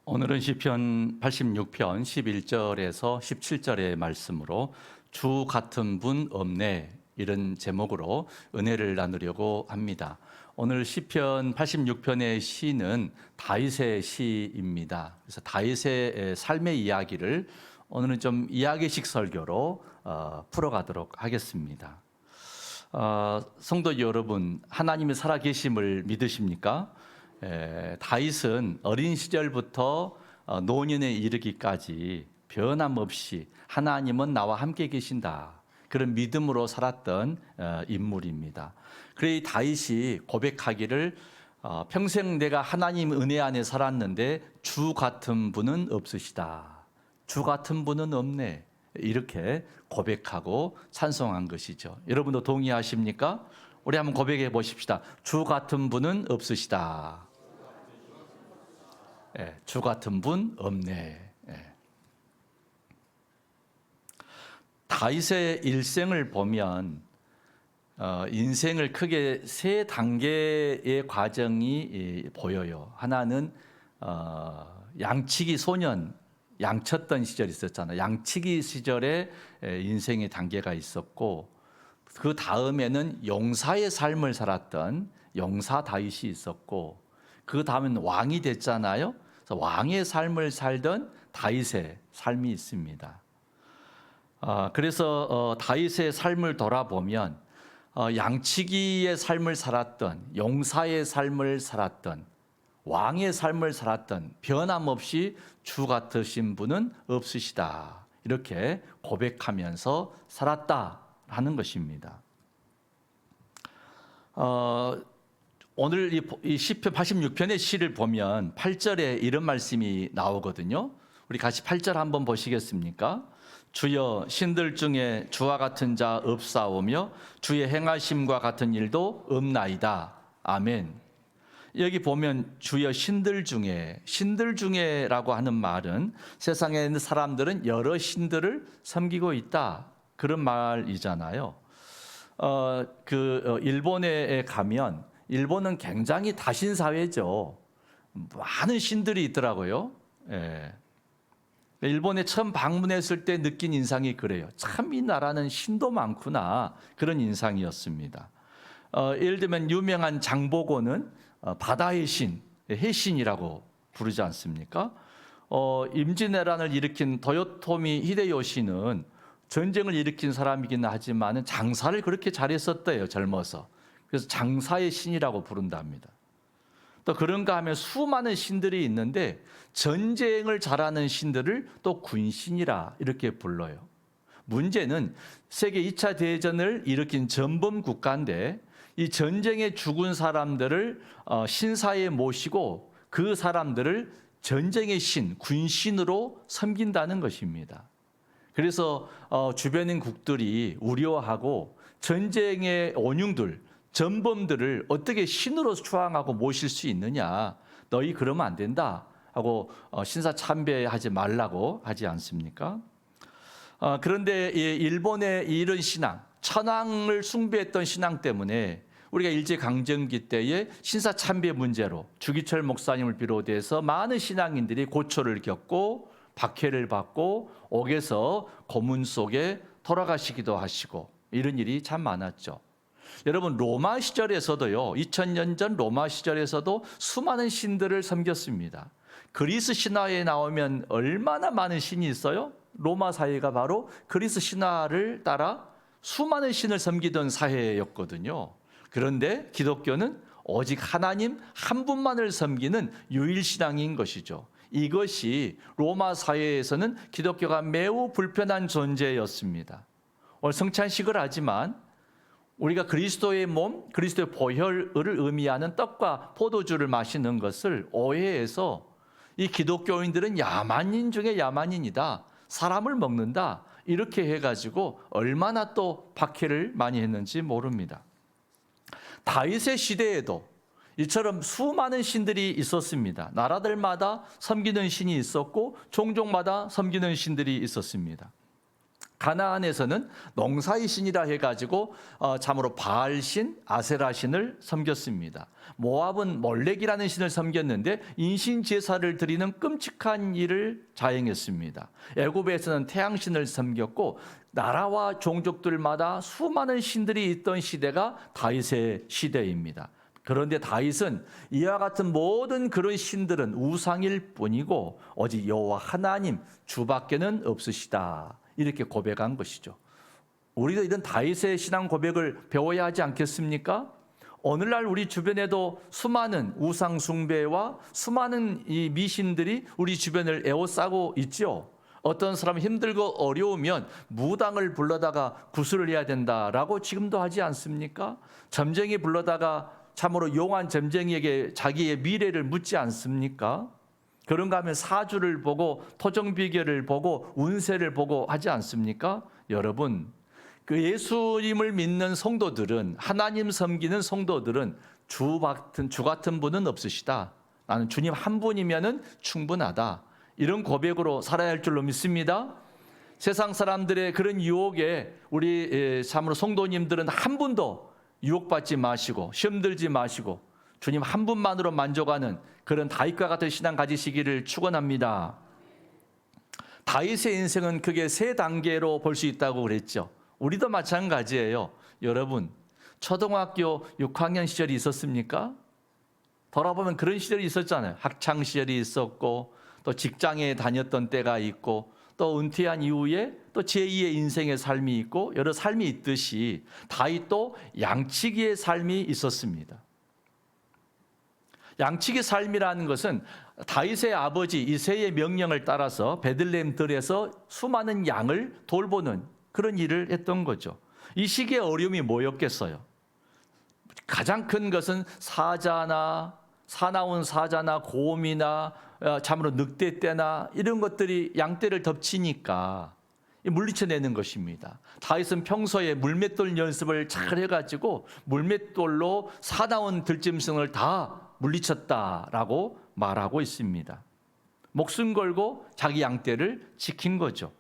오늘은 시편 86편 11절에서 17절의 말씀으로 주 같은 분 없네, 이런 제목으로 은혜를 나누려고 합니다. 오늘 시편 86편의 시는 다윗의 시입니다. 그래서 다윗의 삶의 이야기를 오늘은 좀 이야기식 설교로 풀어가도록 하겠습니다. 성도 여러분, 하나님이 살아계심을 믿으십니까? 다윗은 어린 시절부터 노년에 이르기까지 변함없이 하나님은 나와 함께 계신다, 그런 믿음으로 살았던 인물입니다. 그래 다윗이 고백하기를 평생 내가 하나님 은혜 안에 살았는데 주 같은 분은 없으시다, 주 같은 분은 없네, 이렇게 고백하고 찬송한 것이죠. 여러분도 동의하십니까? 우리 한번 고백해 보십시다. 주 같은 분은 없으시다. 주 같은 분 없네. 다윗의 일생을 보면 인생을 크게 세 단계의 과정이 보여요. 하나는 양치기 소년, 양쳤던 시절이 있었잖아요. 양치기 시절에 인생의 단계가 있었고, 그 다음에는 용사의 삶을 살았던 용사 다윗이 있었고, 그 다음엔 왕이 됐잖아요. 그래서 왕의 삶을 살던 다윗의 삶이 있습니다. 그래서 다윗의 삶을 돌아보면 양치기의 삶을 살았던, 용사의 삶을 살았던, 왕의 삶을 살았던 변함없이 주 같으신 분은 없으시다, 이렇게 고백하면서 살았다라는 것입니다. 오늘 이 시편 86편의 시를 보면 8절에 이런 말씀이 나오거든요. 우리 같이 8절 한번 보시겠습니까? 주여, 신들 중에 주와 같은 자 없사오며 주의 행하심과 같은 일도 없나이다. 아멘. 여기 보면 주여 신들 중에라고 하는 말은 세상에 있는 사람들은 여러 신들을 섬기고 있다, 그런 말이잖아요. 일본에 가면, 일본은 굉장히 다신 사회죠. 많은 신들이 있더라고요. 일본에 처음 방문했을 때 느낀 인상이 그래요. 참 이 나라는 신도 많구나, 그런 인상이었습니다. 예를 들면 유명한 장보고는 바다의 신, 해신이라고 부르지 않습니까? 임진왜란을 일으킨 도요토미 히데요시는 전쟁을 일으킨 사람이긴 하지만 장사를 그렇게 잘했었대요, 젊어서. 그래서 장사의 신이라고 부른답니다. 또 그런가 하면 수많은 신들이 있는데 전쟁을 잘하는 신들을 또 군신이라 이렇게 불러요. 문제는 세계 2차 대전을 일으킨 전범 국가인데 이 전쟁에 죽은 사람들을 신사에 모시고 그 사람들을 전쟁의 신, 군신으로 섬긴다는 것입니다. 그래서 주변인 국들이 우려하고 전쟁의 원흉들, 전범들을 어떻게 신으로 추앙하고 모실 수 있느냐, 너희 그러면 안 된다 하고 신사 참배하지 말라고 하지 않습니까? 그런데 일본의 이런 신앙, 천황을 숭배했던 신앙 때문에 우리가 일제강점기 때에 신사 참배 문제로 주기철 목사님을 비롯해서 많은 신앙인들이 고초를 겪고 박해를 받고 옥에서 고문 속에 돌아가시기도 하시고, 이런 일이 참 많았죠. 여러분, 로마 시절에서도요, 2000년 전 로마 시절에서도 수많은 신들을 섬겼습니다. 그리스 신화에 나오면 얼마나 많은 신이 있어요? 로마 사회가 바로 그리스 신화를 따라 수많은 신을 섬기던 사회였거든요. 그런데 기독교는 오직 하나님 한 분만을 섬기는 유일신앙인 것이죠. 이것이 로마 사회에서는 기독교가 매우 불편한 존재였습니다. 오늘 성찬식을 하지만 우리가 그리스도의 몸, 그리스도의 보혈을 의미하는 떡과 포도주를 마시는 것을 오해해서 이 기독교인들은 야만인 중에 야만인이다, 사람을 먹는다, 이렇게 해가지고 얼마나 또 박해를 많이 했는지 모릅니다. 다윗의 시대에도 이처럼 수많은 신들이 있었습니다. 나라들마다 섬기는 신이 있었고 종족마다 섬기는 신들이 있었습니다. 가나안에서는 농사의 신이라 해가지고 참으로 바알신, 아세라신을 섬겼습니다. 모압은 몰렉이라는 신을 섬겼는데 인신 제사를 드리는 끔찍한 일을 자행했습니다. 애굽에서는 태양신을 섬겼고 나라와 종족들마다 수많은 신들이 있던 시대가 다윗의 시대입니다. 그런데 다윗은 이와 같은 모든 그런 신들은 우상일 뿐이고 오직 여호와 하나님 주밖에는 없으시다, 이렇게 고백한 것이죠. 우리도 이런 다윗의 신앙 고백을 배워야 하지 않겠습니까? 오늘날 우리 주변에도 수많은 우상 숭배와 수많은 이 미신들이 우리 주변을 에워싸고 있죠. 어떤 사람은 힘들고 어려우면 무당을 불러다가 구슬을 해야 된다라고 지금도 하지 않습니까? 점쟁이 불러다가 참으로 용한 점쟁이에게 자기의 미래를 묻지 않습니까? 그런가 하면 사주를 보고 토정비결을 보고 운세를 보고 하지 않습니까? 여러분, 그 예수님을 믿는 성도들은, 하나님 섬기는 성도들은 주 같은 분은 없으시다. 나는 주님 한 분이면은 충분하다. 이런 고백으로 살아야 할 줄로 믿습니다. 세상 사람들의 그런 유혹에 우리 참으로 성도님들은 한 분도 유혹받지 마시고 시험 들지 마시고 주님 한 분만으로 만족하는 그런 다윗과 같은 신앙 가지시기를 축원합니다. 다윗의 인생은 크게 세 단계로 볼 수 있다고 그랬죠. 우리도 마찬가지예요. 여러분, 초등학교 6학년 시절이 있었습니까? 돌아보면 그런 시절이 있었잖아요. 학창 시절이 있었고 또 직장에 다녔던 때가 있고 또 은퇴한 이후에 또 제2의 인생의 삶이 있고 여러 삶이 있듯이 다윗도 양치기의 삶이 있었습니다. 양치기 삶이라는 것은 다윗의 아버지 이새의 명령을 따라서 베들레헴 들에서 수많은 양을 돌보는 그런 일을 했던 거죠. 이 시기의 어려움이 뭐였겠어요? 가장 큰 것은 사나운 사자나 곰이나 참으로 늑대떼나 이런 것들이 양떼를 덮치니까 물리쳐내는 것입니다. 다윗은 평소에 물맷돌 연습을 잘 해가지고 물맷돌로 사나운 들짐승을 다 물리쳤다라고 말하고 있습니다. 목숨 걸고 자기 양떼를 지킨 거죠.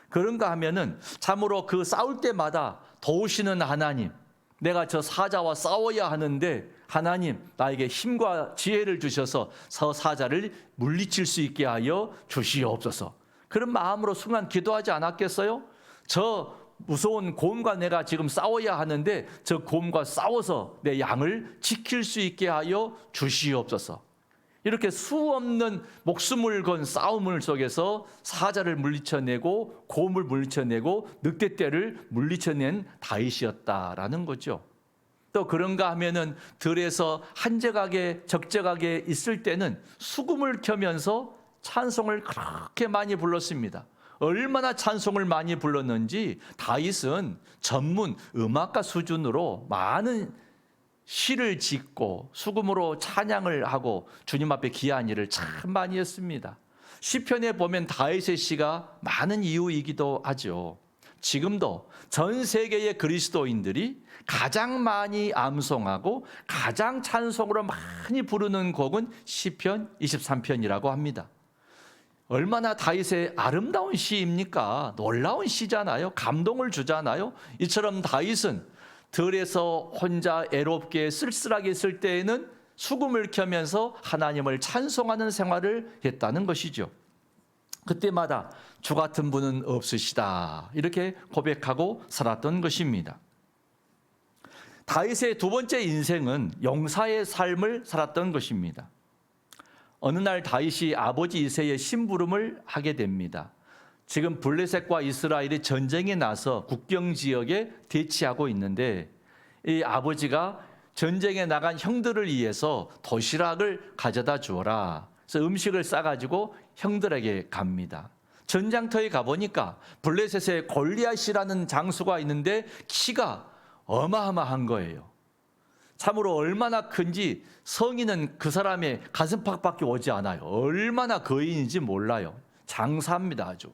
그런가 하면은 참으로 그 싸울 때마다 도우시는 하나님, 내가 저 사자와 싸워야 하는데 하나님 나에게 힘과 지혜를 주셔서 저 사자를 물리칠 수 있게 하여 주시옵소서. 그런 마음으로 순간 기도하지 않았겠어요? 저 무서운 곰과 내가 지금 싸워야 하는데 저 곰과 싸워서 내 양을 지킬 수 있게 하여 주시옵소서. 이렇게 수없는 목숨을 건 싸움을 속에서 사자를 물리쳐내고 곰을 물리쳐내고 늑대떼를 물리쳐낸 다윗이었다라는 거죠. 또 그런가 하면은 들에서 한적하게 적적하게 있을 때는 수금을 켜면서 찬송을 그렇게 많이 불렀습니다. 얼마나 찬송을 많이 불렀는지 다윗은 전문 음악가 수준으로 많은 시를 짓고 수금으로 찬양을 하고 주님 앞에 귀한 일을 참 많이 했습니다. 시편에 보면 다윗의 시가 많은 이유이기도 하죠. 지금도 전 세계의 그리스도인들이 가장 많이 암송하고 가장 찬송으로 많이 부르는 곡은 시편 23편이라고 합니다. 얼마나 다윗의 아름다운 시입니까? 놀라운 시잖아요. 감동을 주잖아요. 이처럼 다윗은 들에서 혼자 애롭게 쓸쓸하게 있을 때에는 수금을 켜면서 하나님을 찬송하는 생활을 했다는 것이죠. 그때마다 주 같은 분은 없으시다 이렇게 고백하고 살았던 것입니다. 다윗의 두 번째 인생은 용사의 삶을 살았던 것입니다. 어느 날 다윗이 아버지 이새의 심부름을 하게 됩니다. 지금 블레셋과 이스라엘이 전쟁에 나서 국경 지역에 대치하고 있는데 이 아버지가 전쟁에 나간 형들을 위해서 도시락을 가져다 주어라. 그래서 음식을 싸가지고 형들에게 갑니다. 전장터에 가보니까 블레셋에 골리앗이라는 장수가 있는데 키가 어마어마한 거예요. 참으로 얼마나 큰지 성인은 그 사람의 가슴팍밖에 오지 않아요. 얼마나 거인인지 몰라요. 장사입니다 아주.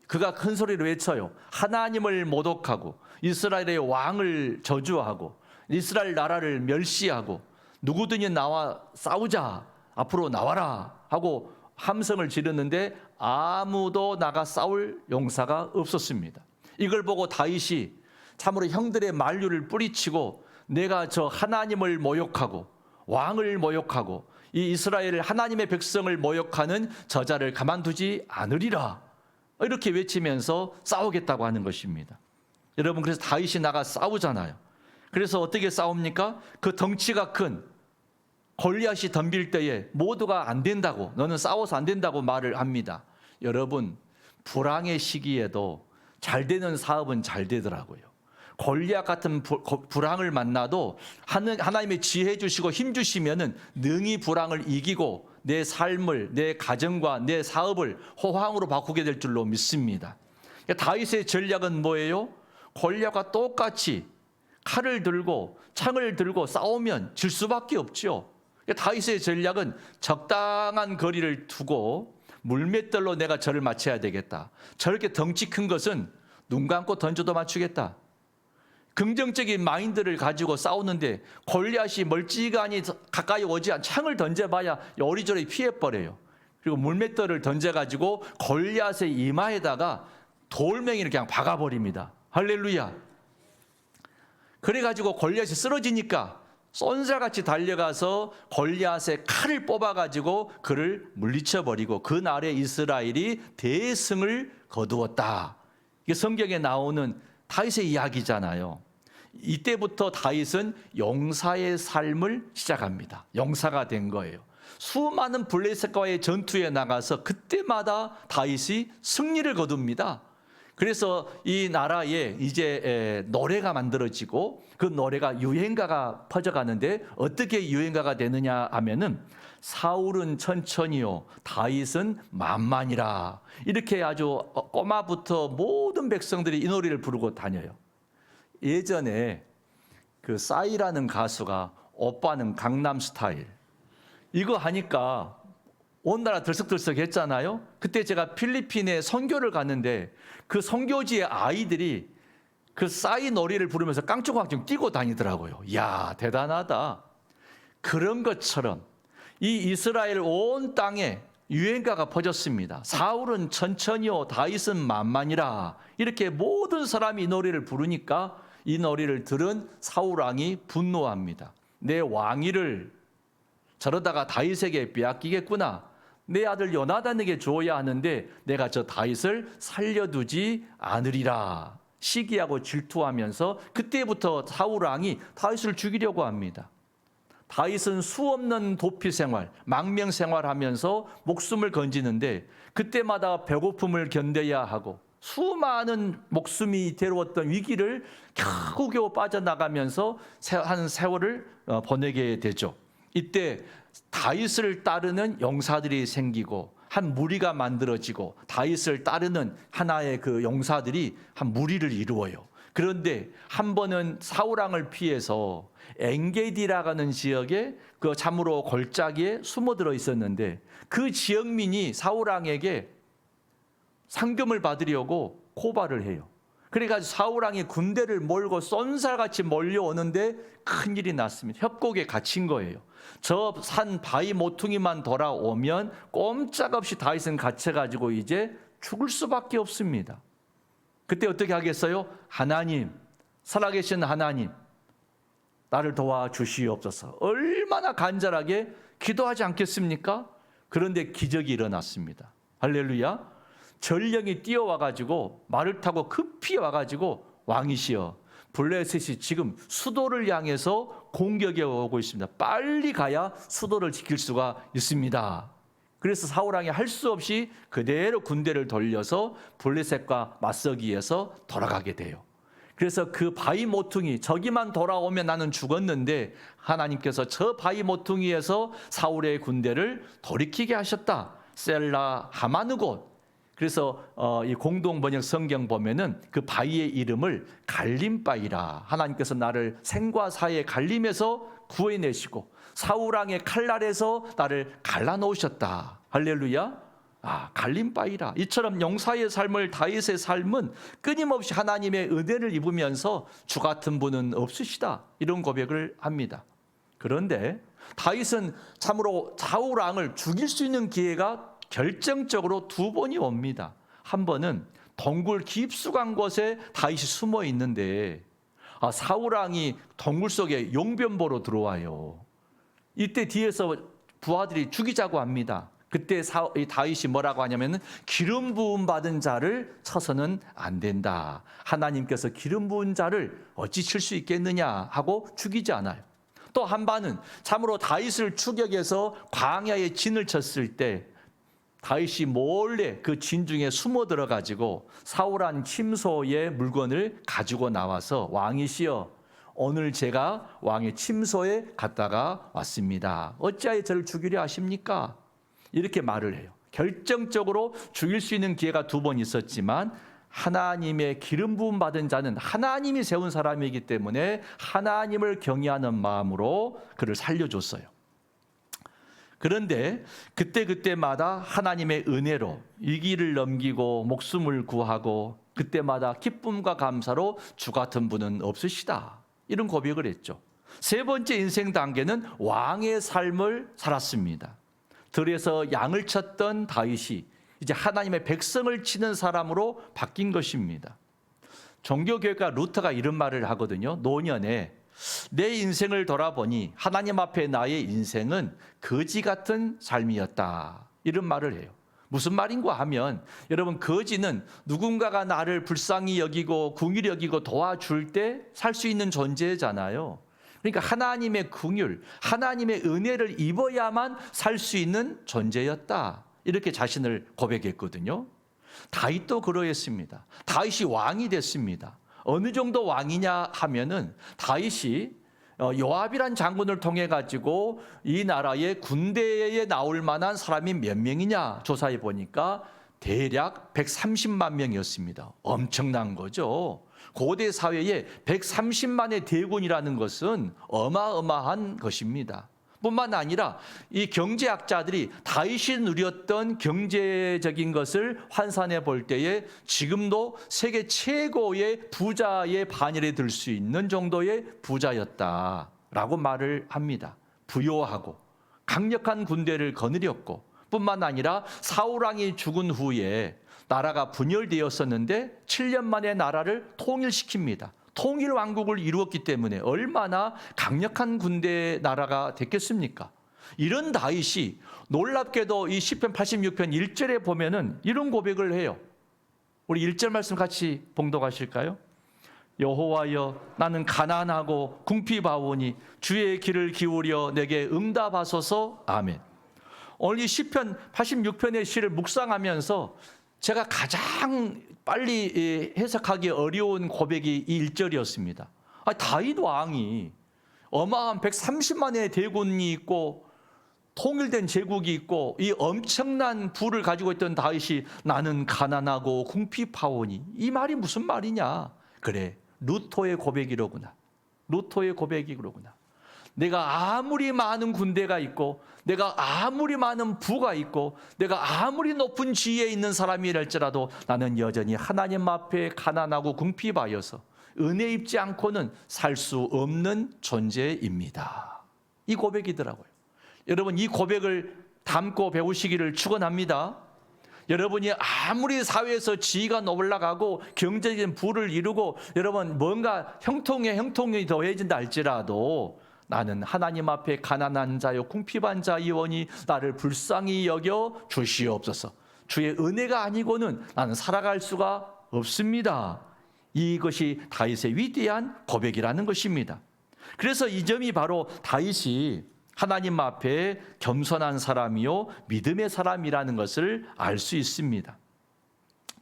그가 큰 소리로 외쳐요. 하나님을 모독하고 이스라엘의 왕을 저주하고 이스라엘 나라를 멸시하고 누구든지 나와 싸우자, 앞으로 나와라 하고 함성을 지르는데 아무도 나가 싸울 용사가 없었습니다. 이걸 보고 다윗이 참으로 형들의 만류를 뿌리치고 내가 저 하나님을 모욕하고 왕을 모욕하고 이 이스라엘 하나님의 백성을 모욕하는 저자를 가만두지 않으리라, 이렇게 외치면서 싸우겠다고 하는 것입니다. 여러분, 그래서 다윗이 나가 싸우잖아요. 그래서 어떻게 싸웁니까? 그 덩치가 큰 골리앗이 덤빌 때에 모두가 안 된다고, 너는 싸워서 안 된다고 말을 합니다. 여러분, 불황의 시기에도 잘 되는 사업은 잘 되더라고요. 골리앗 같은 불황을 만나도 하나님의 지혜 주시고 힘 주시면은 능히 불황을 이기고 내 삶을, 내 가정과 내 사업을 호황으로 바꾸게 될 줄로 믿습니다. 다윗의 전략은 뭐예요? 골리앗과 똑같이 칼을 들고 창을 들고 싸우면 질 수밖에 없죠. 다윗의 전략은 적당한 거리를 두고 물맷돌로 내가 저를 맞춰야 되겠다. 저렇게 덩치 큰 것은 눈 감고 던져도 맞추겠다. 긍정적인 마인드를 가지고 싸우는데 골리앗이 멀찌감치 가까이 오지 않, 창을 던져봐야 요리조리 피해버려요. 그리고 물맷돌을 던져가지고 골리앗의 이마에다가 돌멩이를 그냥 박아버립니다. 할렐루야. 그래가지고 골리앗이 쓰러지니까 쏜살같이 달려가서 골리앗의 칼을 뽑아가지고 그를 물리쳐버리고 그날에 이스라엘이 대승을 거두었다. 이게 성경에 나오는 다윗의 이야기잖아요. 이때부터 다윗은 용사의 삶을 시작합니다. 용사가 된 거예요. 수많은 블레셋과의 전투에 나가서 그때마다 다윗이 승리를 거둡니다. 그래서 이 나라에 이제 노래가 만들어지고 그 노래가 유행가가 퍼져가는데 어떻게 유행가가 되느냐 하면은 사울은 천천히요 다윗은 만만이라, 이렇게 아주 꼬마부터 모든 백성들이 이 노래를 부르고 다녀요. 예전에 그 싸이라는 가수가 오빠는 강남스타일 이거 하니까 온 나라 들썩들썩 했잖아요. 그때 제가 필리핀에 선교를 갔는데 그 선교지의 아이들이 그 싸이 노래를 부르면서 깡총깡총 뛰고 다니더라고요. 이야, 대단하다. 그런 것처럼 이 이스라엘 온 땅에 유행가가 퍼졌습니다. 사울은 천천히요 다윗은 만만이라, 이렇게 모든 사람이 이 노래를 부르니까 이 노래를 들은 사울 왕이 분노합니다. 내 왕위를 저러다가 다윗에게 빼앗기겠구나. 내 아들 요나단에게 줘야 하는데 내가 저 다윗을 살려두지 않으리라. 시기하고 질투하면서 그때부터 사울 왕이 다윗을 죽이려고 합니다. 다윗은 수없는 도피 생활, 망명 생활하면서 목숨을 건지는데 그때마다 배고픔을 견뎌야 하고 수많은 목숨이 괴로웠던 위기를 겨우겨우 빠져나가면서 한 세월을 보내게 되죠. 이때 다윗을 따르는 용사들이 생기고 한 무리가 만들어지고 다윗을 따르는 하나의 그 용사들이 한 무리를 이루어요. 그런데 한 번은 사울 왕을 피해서 엔게디라고 하는 지역에 그 참으로 골짜기에 숨어들어 있었는데 그 지역민이 사울 왕에게 상금을 받으려고 고발을 해요. 그래가지고 사울 왕이 군대를 몰고 쏜살같이 몰려오는데 큰일이 났습니다. 협곡에 갇힌 거예요. 저 산 바위 모퉁이만 돌아오면 꼼짝없이 다윗은 갇혀가지고 이제 죽을 수밖에 없습니다. 그때 어떻게 하겠어요? 하나님, 살아계신 하나님, 나를 도와주시옵소서. 얼마나 간절하게 기도하지 않겠습니까? 그런데 기적이 일어났습니다. 할렐루야. 전령이 뛰어와가지고 말을 타고 급히 와가지고 왕이시여, 블레셋이 지금 수도를 향해서 공격해 오고 있습니다. 빨리 가야 수도를 지킬 수가 있습니다. 그래서 사울 왕이 할 수 없이 그대로 군대를 돌려서 블레셋과 맞서기 위해서 돌아가게 돼요. 그래서 그 바위 모퉁이, 저기만 돌아오면 나는 죽었는데 하나님께서 저 바위 모퉁이에서 사울의 군대를 돌이키게 하셨다. 셀라 하마느곳. 그래서 이 공동 번역 성경 보면은 그 바위의 이름을 갈림바위라. 하나님께서 나를 생과 사의 갈림에서 구해내시고 사울 왕의 칼날에서 나를 갈라놓으셨다. 할렐루야. 갈림바위라. 이처럼 용사의 삶을, 다윗의 삶은 끊임없이 하나님의 은혜를 입으면서 주 같은 분은 없으시다, 이런 고백을 합니다. 그런데 다윗은 참으로 사울 왕을 죽일 수 있는 기회가 결정적으로 두 번이 옵니다. 한 번은 동굴 깊숙한 곳에 다윗이 숨어 있는데 사울 왕이 동굴 속에 용변 보러 들어와요. 이때 뒤에서 부하들이 죽이자고 합니다. 그때 다윗이 뭐라고 하냐면은 기름 부음 받은 자를 쳐서는 안 된다. 하나님께서 기름 부은 자를 어찌 칠 수 있겠느냐 하고 죽이지 않아요. 또 한 반은 참으로 다윗을 추격해서 광야에 진을 쳤을 때 다윗이 몰래 그 진 중에 숨어 들어가지고 사울한 침소의 물건을 가지고 나와서 왕이시여 오늘 제가 왕의 침소에 갔다가 왔습니다. 어찌하여 저를 죽이려 하십니까? 이렇게 말을 해요. 결정적으로 죽일 수 있는 기회가 2번 있었지만 하나님의 기름 부음 받은 자는 하나님이 세운 사람이기 때문에 하나님을 경외하는 마음으로 그를 살려줬어요. 그런데 그때마다 하나님의 은혜로 위기를 넘기고 목숨을 구하고 그때마다 기쁨과 감사로 주 같은 분은 없으시다. 이런 고백을 했죠. 3번째 인생 단계는 왕의 삶을 살았습니다. 들에서 양을 쳤던 다윗이 이제 하나님의 백성을 치는 사람으로 바뀐 것입니다. 종교교회가 루터가 이런 말을 하거든요. 노년에 내 인생을 돌아보니 하나님 앞에 나의 인생은 거지 같은 삶이었다. 이런 말을 해요. 무슨 말인가 하면 여러분 거지는 누군가가 나를 불쌍히 여기고 궁휼히 여기고 도와줄 때 살 수 있는 존재잖아요. 그러니까 하나님의 긍휼, 하나님의 은혜를 입어야만 살 수 있는 존재였다. 이렇게 자신을 고백했거든요. 다윗도 그러했습니다. 다윗이 왕이 됐습니다. 어느 정도 왕이냐 하면은 다윗이 요압이란 장군을 통해 가지고 이 나라의 군대에 나올 만한 사람이 몇 명이냐 조사해 보니까 대략 130만 명이었습니다. 엄청난 거죠. 고대 사회에 130만의 대군이라는 것은 어마어마한 것입니다. 뿐만 아니라 이 경제학자들이 다윗이 누렸던 경제적인 것을 환산해 볼 때에 지금도 세계 최고의 부자의 반열에 들 수 있는 정도의 부자였다라고 말을 합니다. 부요하고 강력한 군대를 거느렸고 뿐만 아니라 사울 왕이 죽은 후에 나라가 분열되었었는데 7년 만에 나라를 통일시킵니다. 통일 왕국을 이루었기 때문에 얼마나 강력한 군대 나라가 됐겠습니까? 이런 다윗이 놀랍게도 이 시편 86편 1절에 보면은 이런 고백을 해요. 우리 1절 말씀 같이 봉독하실까요? 여호와여 나는 가난하고 궁핍하오니 주의 귀를 기울여 내게 응답하소서. 아멘. 오늘 이 시편 86편의 시를 묵상하면서 제가 가장 빨리 해석하기 어려운 고백이 이 1절이었습니다. 다윗 왕이 어마어마한 130만의 대군이 있고 통일된 제국이 있고 이 엄청난 부를 가지고 있던 다윗이 나는 가난하고 궁핍하오니 이 말이 무슨 말이냐? 그래, 루터의 고백이로구나. 루터의 고백이로구나. 내가 아무리 많은 군대가 있고 내가 아무리 많은 부가 있고 내가 아무리 높은 지위에 있는 사람이랄지라도 나는 여전히 하나님 앞에 가난하고 궁핍하여서 은혜 입지 않고는 살 수 없는 존재입니다. 이 고백이더라고요. 여러분 이 고백을 담고 배우시기를 축원합니다. 여러분이 아무리 사회에서 지위가 올라가고 경제적인 부를 이루고 여러분 뭔가 형통이 더해진다 할지라도 나는 하나님 앞에 가난한 자요 궁핍한 자이오니 나를 불쌍히 여겨 주시옵소서. 주의 은혜가 아니고는 나는 살아갈 수가 없습니다. 이것이 다윗의 위대한 고백이라는 것입니다. 그래서 이 점이 바로 다윗이 하나님 앞에 겸손한 사람이요 믿음의 사람이라는 것을 알 수 있습니다.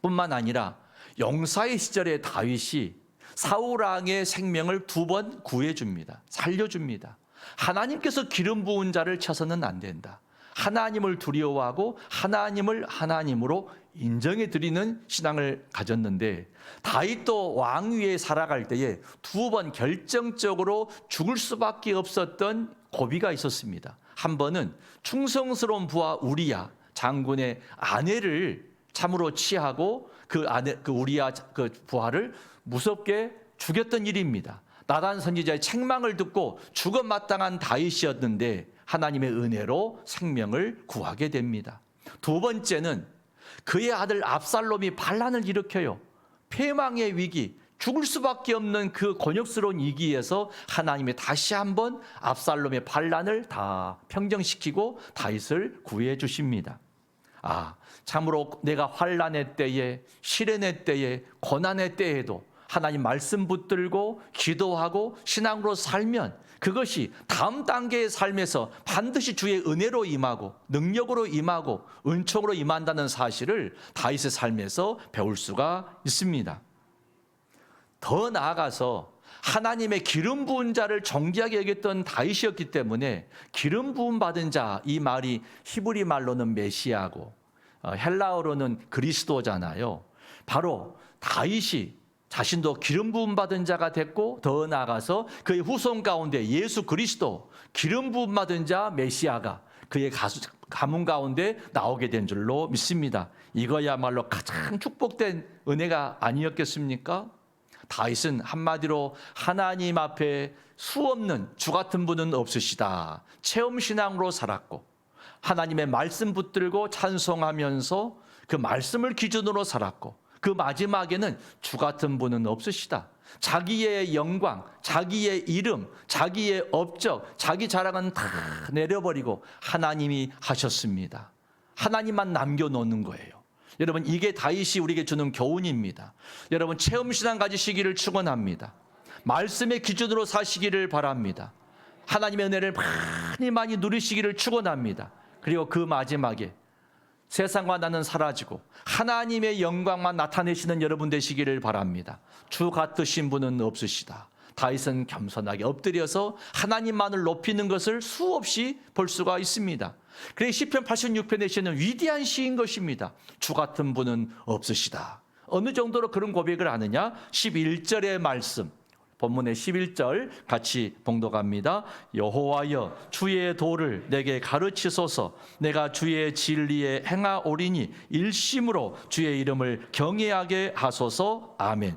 뿐만 아니라 용사의 시절에 다윗이 사울 왕의 생명을 2번 구해줍니다. 살려줍니다. 하나님께서 기름 부은 자를 쳐서는 안 된다. 하나님을 두려워하고 하나님을 하나님으로 인정해 드리는 신앙을 가졌는데 다윗도 왕위에 살아갈 때에 2번 결정적으로 죽을 수밖에 없었던 고비가 있었습니다. 한 번은 충성스러운 부하 우리야 장군의 아내를 참으로 취하고 그 우리야 그 부하를 무섭게 죽였던 일입니다. 나단 선지자의 책망을 듣고 죽어 마땅한 다윗이었는데 하나님의 은혜로 생명을 구하게 됩니다. 2번째는 그의 아들 압살롬이 반란을 일으켜요. 패망의 위기, 죽을 수밖에 없는 그 곤욕스러운 위기에서 하나님이 다시 한번 압살롬의 반란을 다 평정시키고 다윗을 구해 주십니다. 참으로 내가 환난의 때에, 시련의 때에, 고난의 때에도 하나님 말씀 붙들고 기도하고 신앙으로 살면 그것이 다음 단계의 삶에서 반드시 주의 은혜로 임하고 능력으로 임하고 은총으로 임한다는 사실을 다윗의 삶에서 배울 수가 있습니다. 더 나아가서 하나님의 기름 부은 자를 정귀하게 여겼던 다윗이었기 때문에 기름 부음 받은 자, 이 말이 히브리 말로는 메시아고 헬라어로는 그리스도잖아요. 바로 다윗이 자신도 기름 부음 받은 자가 됐고 더 나아가서 그의 후손 가운데 예수 그리스도 기름 부음 받은 자 메시아가 그의 가문 가운데 나오게 된 줄로 믿습니다. 이거야말로 가장 축복된 은혜가 아니었겠습니까? 다윗은 한마디로 하나님 앞에 수없는 주 같은 분은 없으시다 체험신앙으로 살았고 하나님의 말씀 붙들고 찬송하면서 그 말씀을 기준으로 살았고 그 마지막에는 주 같은 분은 없으시다. 자기의 영광, 자기의 이름, 자기의 업적, 자기 자랑은 다 내려버리고 하나님이 하셨습니다. 하나님만 남겨놓는 거예요. 여러분, 이게 다윗이 우리에게 주는 교훈입니다. 여러분, 체험신앙 가지시기를 축원합니다. 말씀의 기준으로 사시기를 바랍니다. 하나님의 은혜를 많이 누리시기를 축원합니다. 그리고 그 마지막에 세상과 나는 사라지고 하나님의 영광만 나타내시는 여러분 되시기를 바랍니다. 주 같으신 분은 없으시다. 다윗은 겸손하게 엎드려서 하나님만을 높이는 것을 수없이 볼 수가 있습니다. 그래서 시편 86편의 시는 위대한 시인 것입니다. 주 같은 분은 없으시다. 어느 정도로 그런 고백을 하느냐? 11절의 말씀, 본문의 11절 같이 봉독합니다. 여호와여 주의 도를 내게 가르치소서. 내가 주의 진리에 행하오리니 일심으로 주의 이름을 경외하게 하소서. 아멘.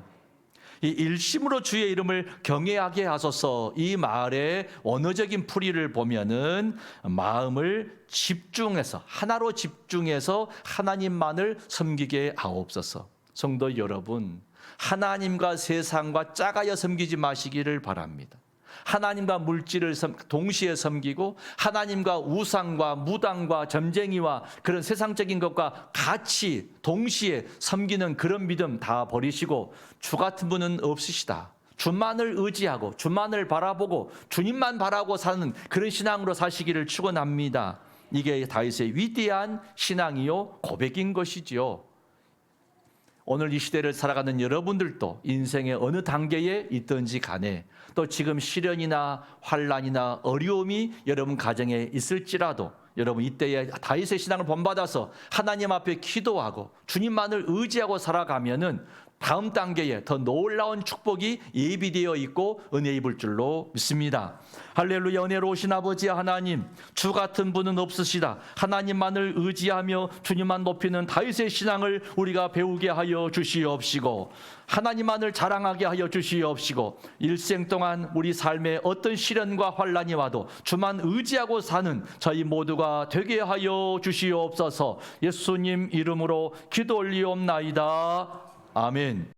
이 일심으로 주의 이름을 경외하게 하소서, 이 말의 언어적인 풀이를 보면은 마음을 집중해서 하나로 집중해서 하나님만을 섬기게 하옵소서. 성도 여러분, 하나님과 세상과 짜가여 섬기지 마시기를 바랍니다. 하나님과 물질을 동시에 섬기고 하나님과 우상과 무당과 점쟁이와 그런 세상적인 것과 같이 동시에 섬기는 그런 믿음 다 버리시고 주 같은 분은 없으시다. 주만을 의지하고 주만을 바라보고 주님만 바라고 사는 그런 신앙으로 사시기를 축원합니다. 이게 다윗의 위대한 신앙이요 고백인 것이지요. 오늘 이 시대를 살아가는 여러분들도 인생의 어느 단계에 있든지 간에 또 지금 시련이나 환난이나 어려움이 여러분 가정에 있을지라도 여러분 이때에 다윗의 신앙을 본받아서 하나님 앞에 기도하고 주님만을 의지하고 살아가면은 다음 단계에 더 놀라운 축복이 예비되어 있고 은혜 입을 줄로 믿습니다. 할렐루야. 은혜로우신 아버지 하나님, 주 같은 분은 없으시다. 하나님만을 의지하며 주님만 높이는 다윗의 신앙을 우리가 배우게 하여 주시옵시고 하나님만을 자랑하게 하여 주시옵시고 일생 동안 우리 삶에 어떤 시련과 환난이 와도 주만 의지하고 사는 저희 모두가 되게 하여 주시옵소서. 예수님 이름으로 기도 올리옵나이다. 아멘.